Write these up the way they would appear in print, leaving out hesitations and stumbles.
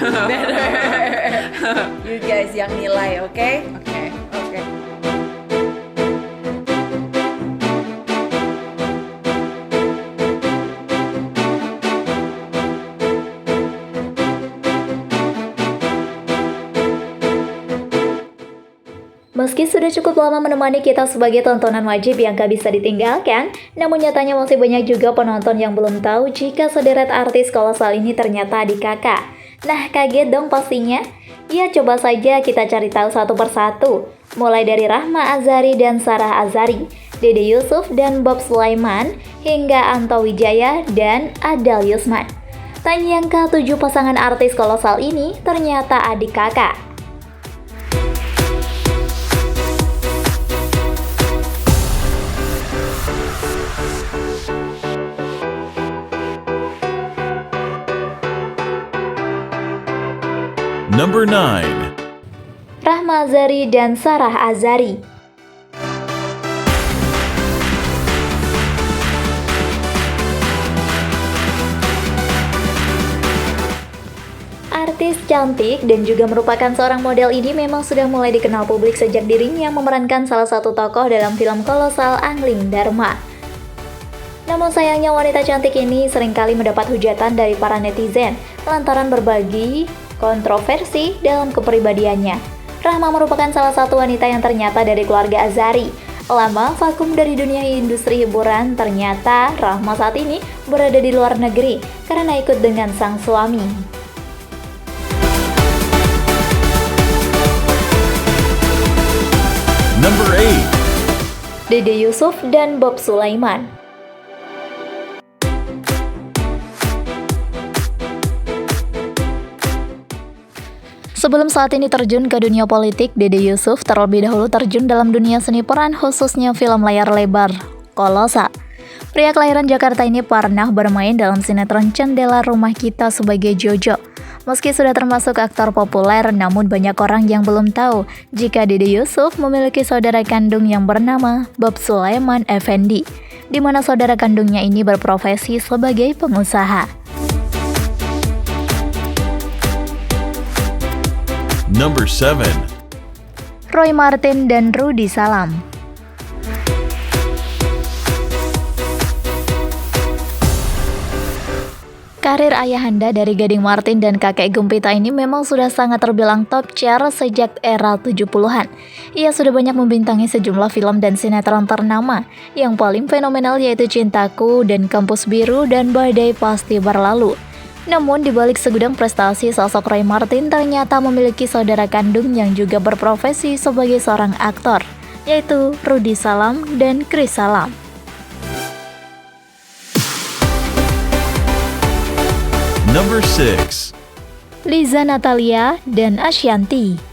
Better. You guys yang nilai, oke? Oke. Oke. Meski sudah cukup lama menemani kita sebagai tontonan wajib yang gak bisa ditinggalkan, namun nyatanya masih banyak juga penonton yang belum tahu jika sederet artis kolosal ini ternyata adik kakak. Nah, kaget dong pastinya? Ya, coba saja kita cari tahu satu persatu. Mulai dari Rahma Azhari dan Sarah Azhari, Dede Yusuf dan Bob Sulaiman, hingga Anto Wijaya dan Adal Yusman. Tak nyangka 7 pasangan artis kolosal ini ternyata adik kakak. Number 9. Rahma Azhari dan Sarah Azhari. Artis cantik dan juga merupakan seorang model ini memang sudah mulai dikenal publik sejak dirinya memerankan salah satu tokoh dalam film kolosal Angling Dharma. Namun sayangnya wanita cantik ini seringkali mendapat hujatan dari para netizen lantaran berbagi kontroversi dalam kepribadiannya. Rahma merupakan salah satu wanita yang ternyata dari keluarga Azhari. Lama vakum dari dunia industri hiburan, ternyata Rahma saat ini berada di luar negeri karena ikut dengan sang suami. Number 8. Dede Yusuf dan Bob Sulaiman. Sebelum saat ini terjun ke dunia politik, Dede Yusuf terlebih dahulu terjun dalam dunia seni peran khususnya film layar lebar, Kolosal. Pria kelahiran Jakarta ini pernah bermain dalam sinetron Jendela Rumah Kita sebagai Jojo. Meski sudah termasuk aktor populer, namun banyak orang yang belum tahu jika Dede Yusuf memiliki saudara kandung yang bernama Bob Sulaiman Effendi, di mana saudara kandungnya ini berprofesi sebagai pengusaha. Number 7. Roy Marten dan Rudy Salam. Karir ayahanda dari Gading Marten dan kakek Gempita ini memang sudah sangat terbilang top tier sejak era 70-an. Ia sudah banyak membintangi sejumlah film dan sinetron ternama. Yang paling fenomenal yaitu Cintaku dan Kampus Biru dan Badai Pasti Berlalu. Namun dibalik segudang prestasi, sosok Roy Marten ternyata memiliki saudara kandung yang juga berprofesi sebagai seorang aktor, yaitu Rudy Salam dan Chris Salam. Number 6. Liza Natalia dan Ashanti.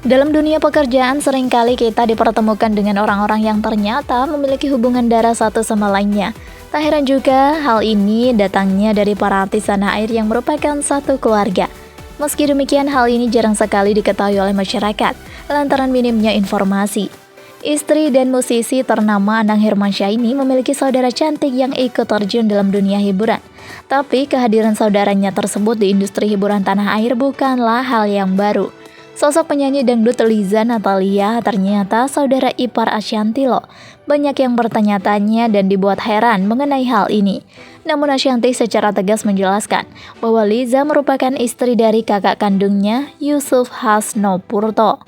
Dalam dunia pekerjaan seringkali kita dipertemukan dengan orang-orang yang ternyata memiliki hubungan darah satu sama lainnya. Tak heran juga hal ini datangnya dari para artis tanah air yang merupakan satu keluarga. Meski demikian hal ini jarang sekali diketahui oleh masyarakat lantaran minimnya informasi. Istri dan musisi ternama Anang Hermansyah ini memiliki saudara cantik yang ikut terjun dalam dunia hiburan. Tapi kehadiran saudaranya tersebut di industri hiburan tanah air bukanlah hal yang baru. Sosok penyanyi dangdut Liza Natalia ternyata saudara ipar Ashanti loh. Banyak yang bertanya-tanya dan dibuat heran mengenai hal ini. Namun Ashanti secara tegas menjelaskan bahwa Liza merupakan istri dari kakak kandungnya Yusuf Hasnopurto.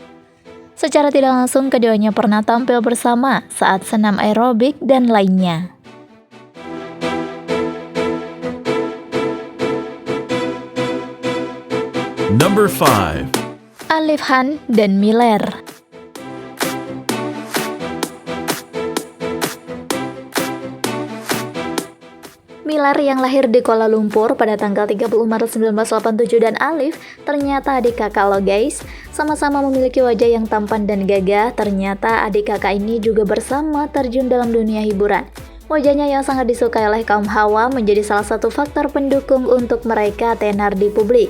Secara tidak langsung keduanya pernah tampil bersama saat senam aerobik dan lainnya. Number 5. Alif Han dan Miller. Miller yang lahir di Kuala Lumpur pada tanggal 30 Maret 1987 dan Alif ternyata adik kakak lo guys. Sama-sama memiliki wajah yang tampan dan gagah, ternyata adik kakak ini juga bersama terjun dalam dunia hiburan. Wajahnya yang sangat disukai oleh kaum hawa menjadi salah satu faktor pendukung untuk mereka tenar di publik.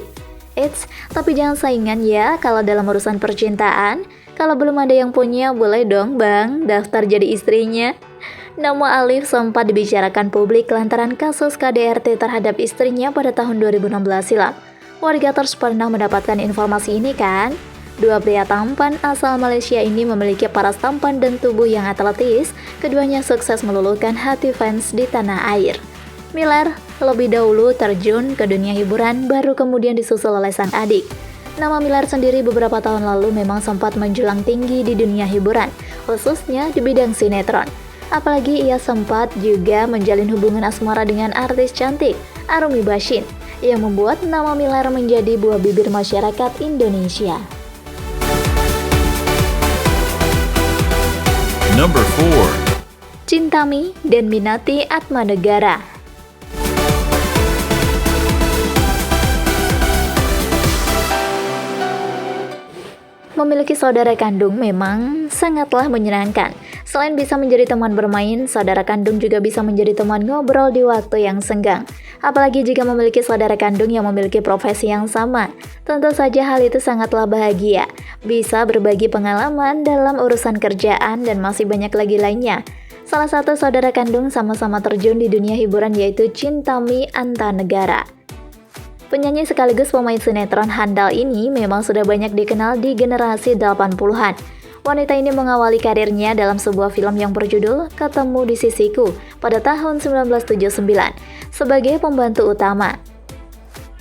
Eits, tapi jangan saingan ya kalau dalam urusan percintaan. Kalau belum ada yang punya, boleh dong bang daftar jadi istrinya. Nama Alif sempat dibicarakan publik lantaran kasus KDRT terhadap istrinya pada tahun 2016 silam. Wargaters pernah mendapatkan informasi ini kan? Dua pria tampan asal Malaysia ini memiliki paras tampan dan tubuh yang atletis. Keduanya sukses meluluhkan hati fans di tanah air. Miller lebih dahulu terjun ke dunia hiburan, baru kemudian disusul oleh sang adik. Nama Miller sendiri beberapa tahun lalu memang sempat menjulang tinggi di dunia hiburan, khususnya di bidang sinetron. Apalagi ia sempat juga menjalin hubungan asmara dengan artis cantik Arumi Bachsin, yang membuat nama Miller menjadi buah bibir masyarakat Indonesia. Number 4. Cintami dan Minati Atmanegara. Memiliki saudara kandung memang sangatlah menyenangkan. Selain bisa menjadi teman bermain, saudara kandung juga bisa menjadi teman ngobrol di waktu yang senggang. Apalagi jika memiliki saudara kandung yang memiliki profesi yang sama. Tentu saja hal itu sangatlah bahagia. Bisa berbagi pengalaman dalam urusan kerjaan dan masih banyak lagi lainnya. Salah satu saudara kandung sama-sama terjun di dunia hiburan yaitu Cintami Atmanegara. Penyanyi sekaligus pemain sinetron handal ini memang sudah banyak dikenal di generasi 80-an. Wanita ini mengawali karirnya dalam sebuah film yang berjudul Ketemu di Sisiku pada tahun 1979 sebagai pembantu utama.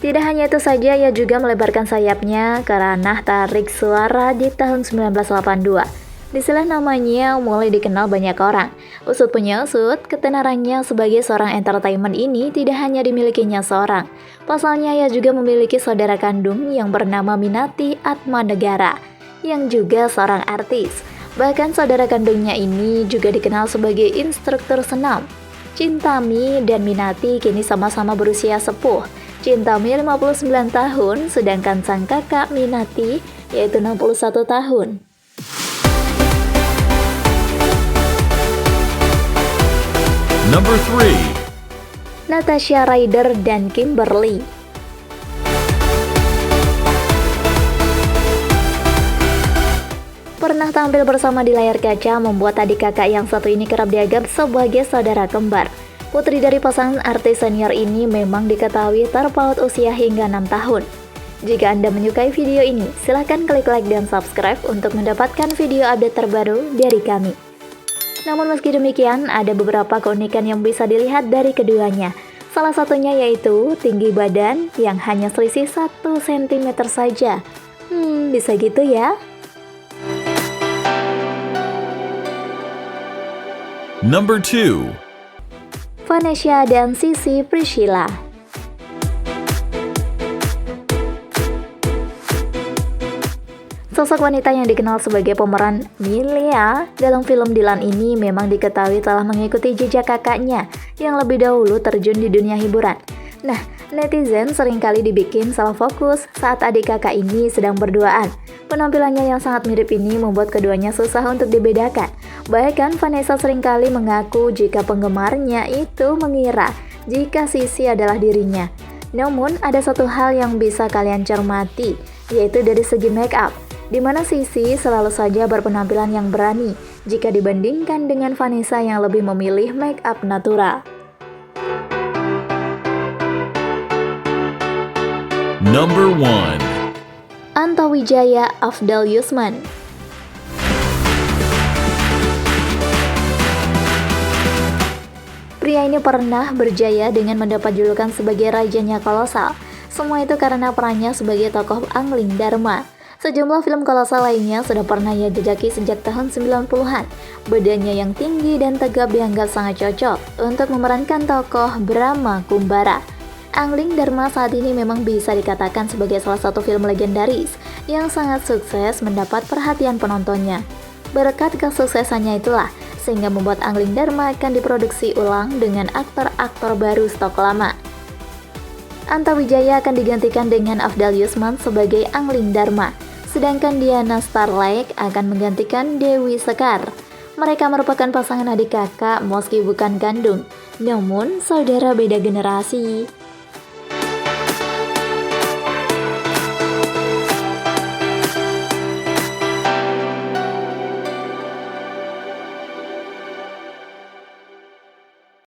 Tidak hanya itu saja, ia juga melebarkan sayapnya ke ranah tarik suara di tahun 1982. Disinilah namanya mulai dikenal banyak orang. Usut punya usut, ketenarannya sebagai seorang entertainment ini tidak hanya dimilikinya seorang. Pasalnya ia juga memiliki saudara kandung yang bernama Minati Atmanegara, yang juga seorang artis. Bahkan saudara kandungnya ini juga dikenal sebagai instruktur senam. Cintami dan Minati kini sama-sama berusia sepuh. Cintami 59 tahun, sedangkan sang kakak Minati yaitu 61 tahun. Number 3. Natasha Ryder dan Kimberly. Pernah tampil bersama di layar kaca membuat adik kakak yang satu ini kerap dianggap sebagai saudara kembar. Putri dari pasangan artis senior ini memang diketahui terpaut usia hingga 6 tahun. Jika Anda menyukai video ini, silahkan klik like dan subscribe untuk mendapatkan video update terbaru dari kami. Namun meski demikian, ada beberapa keunikan yang bisa dilihat dari keduanya. Salah satunya yaitu tinggi badan yang hanya selisih 1 cm saja. Bisa gitu ya? Number 2. Vanessa dan Sissy Priscilla. Sosok wanita yang dikenal sebagai pemeran Milia dalam film Dilan ini memang diketahui telah mengikuti jejak kakaknya yang lebih dahulu terjun di dunia hiburan. Nah, netizen seringkali dibikin salah fokus saat adik kakak ini sedang berduaan. Penampilannya yang sangat mirip ini membuat keduanya susah untuk dibedakan. Bahkan Vanessa seringkali mengaku jika penggemarnya itu mengira jika Sissy adalah dirinya. Namun ada satu hal yang bisa kalian cermati, yaitu dari segi make up, di mana Sissy selalu saja berpenampilan yang berani jika dibandingkan dengan Vanessa yang lebih memilih make up natural. Number 1. Anto Wijaya Afdal Yusman. Pria ini pernah berjaya dengan mendapat julukan sebagai rajanya kolosal. Semua itu karena perannya sebagai tokoh Angling Dharma. Sejumlah film kolosal lainnya sudah pernah ia jejaki sejak tahun 90-an. Badannya yang tinggi dan tegap dianggap sangat cocok untuk memerankan tokoh Brahma Kumbara. Angling Dharma saat ini memang bisa dikatakan sebagai salah satu film legendaris yang sangat sukses mendapat perhatian penontonnya. Berkat kesuksesannya itulah sehingga membuat Angling Dharma akan diproduksi ulang dengan aktor-aktor baru stok lama. Anto Wijaya akan digantikan dengan Afdal Yusman sebagai Angling Dharma, sedangkan Diana Starlight akan menggantikan Dewi Sekar. Mereka merupakan pasangan adik kakak meski bukan kandung, namun saudara beda generasi.